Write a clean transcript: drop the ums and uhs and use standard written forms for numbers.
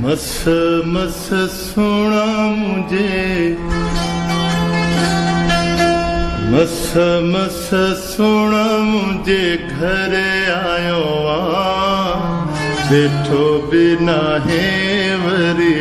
मस मस सोना मुझे, मस मस सोना मुझे घर आयो आ, बैठो बिना है वरी